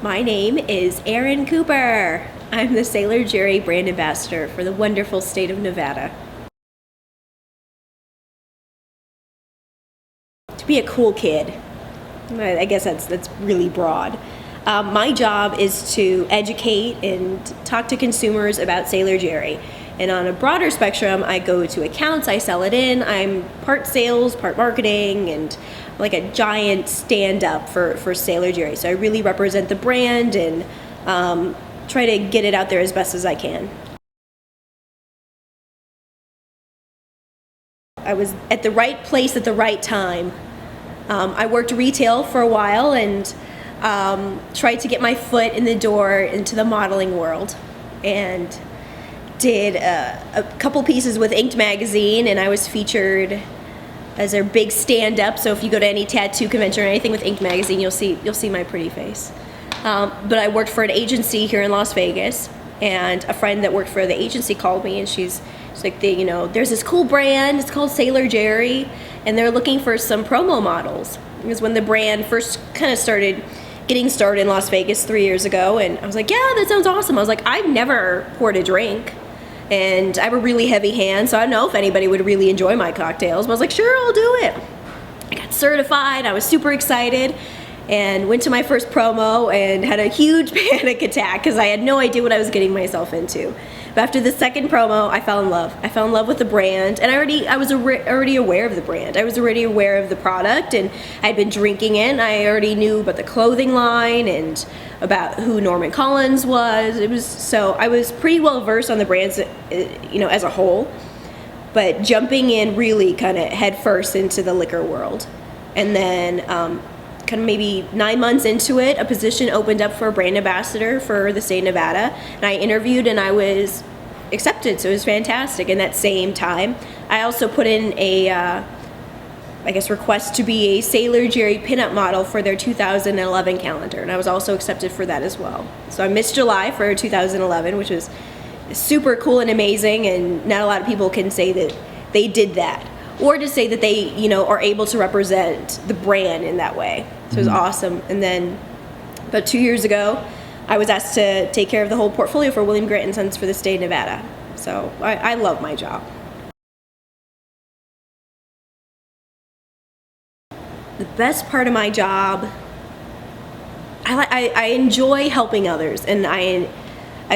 My name is Erin Cooper. I'm the Sailor Jerry brand ambassador for the wonderful state of Nevada. To be a cool kid, I guess that's really broad. My job is to educate and talk to consumers about Sailor Jerry. And on a broader spectrum, I go to accounts, I sell it in, I'm part sales, part marketing, and like a giant stand-up for Sailor Jerry. So I really represent the brand and try to get it out there as best as I can. I was at the right place at the right time. I worked retail for a while and tried to get my foot in the door into the modeling world, and did a couple pieces with Inked magazine, and I was featured as their big stand-up. So if you go to any tattoo convention or anything with Inked magazine, you'll see my pretty face. But I worked for an agency here in Las Vegas, and a friend that worked for the agency called me, and she's like, there's this cool brand, it's called Sailor Jerry, and they're looking for some promo models. It was when the brand first kind of getting started in Las Vegas 3 years ago, and I was like, yeah, that sounds awesome. I was like, I've never poured a drink, and I have a really heavy hand, so I don't know if anybody would really enjoy my cocktails, but I was like, sure, I'll do it. I got certified, I was super excited, and went to my first promo and had a huge panic attack because I had no idea what I was getting myself into. But after the second promo, I fell in love. I fell in love with the brand, and I was already aware of the brand. I was already aware of the product, and I'd been drinking it, and I already knew about the clothing line and about who Norman Collins was. So I was pretty well versed on the brands, as a whole, but jumping in really kind of head first into the liquor world. And then kind of maybe 9 months into it, a position opened up for a brand ambassador for the state of Nevada, and I interviewed and I was accepted, so it was fantastic. And that same time, I also put in a request to be a Sailor Jerry pinup model for their 2011 calendar, and I was also accepted for that as well. So I missed July for 2011, which was super cool and amazing, and not a lot of people can say that they did that, or to say that they, are able to represent the brand in that way. So it was awesome. And then about 2 years ago, I was asked to take care of the whole portfolio for William Grant & Sons for the state of Nevada. So I love my job. The best part of my job, I enjoy helping others, and I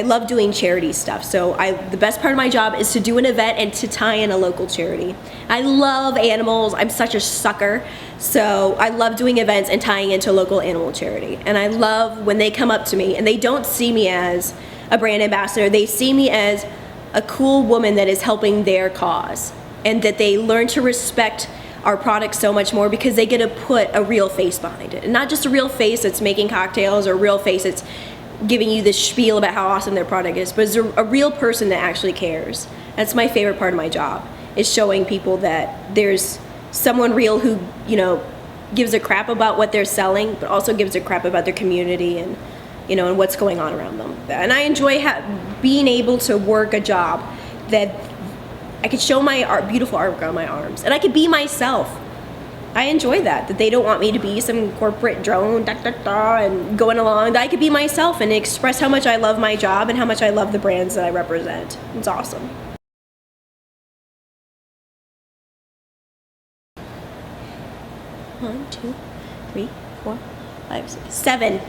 love doing charity stuff. So the best part of my job is to do an event and to tie in a local charity. I love animals. I'm such a sucker. So I love doing events and tying into a local animal charity. And I love when they come up to me and they don't see me as a brand ambassador. They see me as a cool woman that is helping their cause, and that they learn to respect our product so much more because they get to put a real face behind it. And not just a real face that's making cocktails, or a real face that's giving you this spiel about how awesome their product is, but it's a real person that actually cares. That's my favorite part of my job, is showing people that there's someone real who, gives a crap about what they're selling, but also gives a crap about their community and, and what's going on around them. And I enjoy being able to work a job that I could show my beautiful artwork on my arms, and I could be myself. I enjoy that they don't want me to be some corporate drone and going along. That I could be myself and express how much I love my job and how much I love the brands that I represent. It's awesome. One, two, three, four, five, six, seven.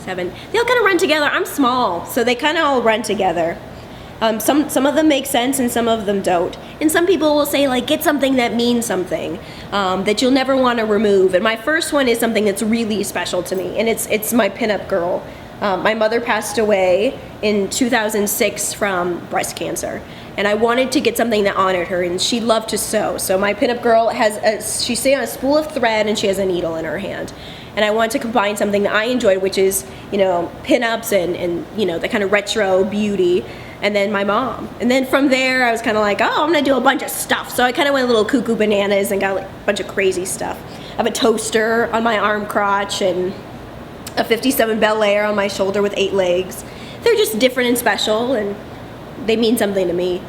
They all kind of run together. I'm small, so they kind of all run together. Some of them make sense and some of them don't. And some people will say, like, get something that means something, that you'll never want to remove. And my first one is something that's really special to me, and it's my pinup girl. My mother passed away in 2006 from breast cancer, and I wanted to get something that honored her, and she loved to sew. So my pinup girl she's sitting on a spool of thread and she has a needle in her hand. And I wanted to combine something that I enjoyed, which is, pinups and the kind of retro beauty, and then my mom. And then from there, I was kind of like, oh, I'm gonna do a bunch of stuff. So I kind of went a little cuckoo bananas and got like a bunch of crazy stuff. I have a toaster on my arm crotch and a 57 Bel Air on my shoulder with 8 legs. They're just different and special, and they mean something to me.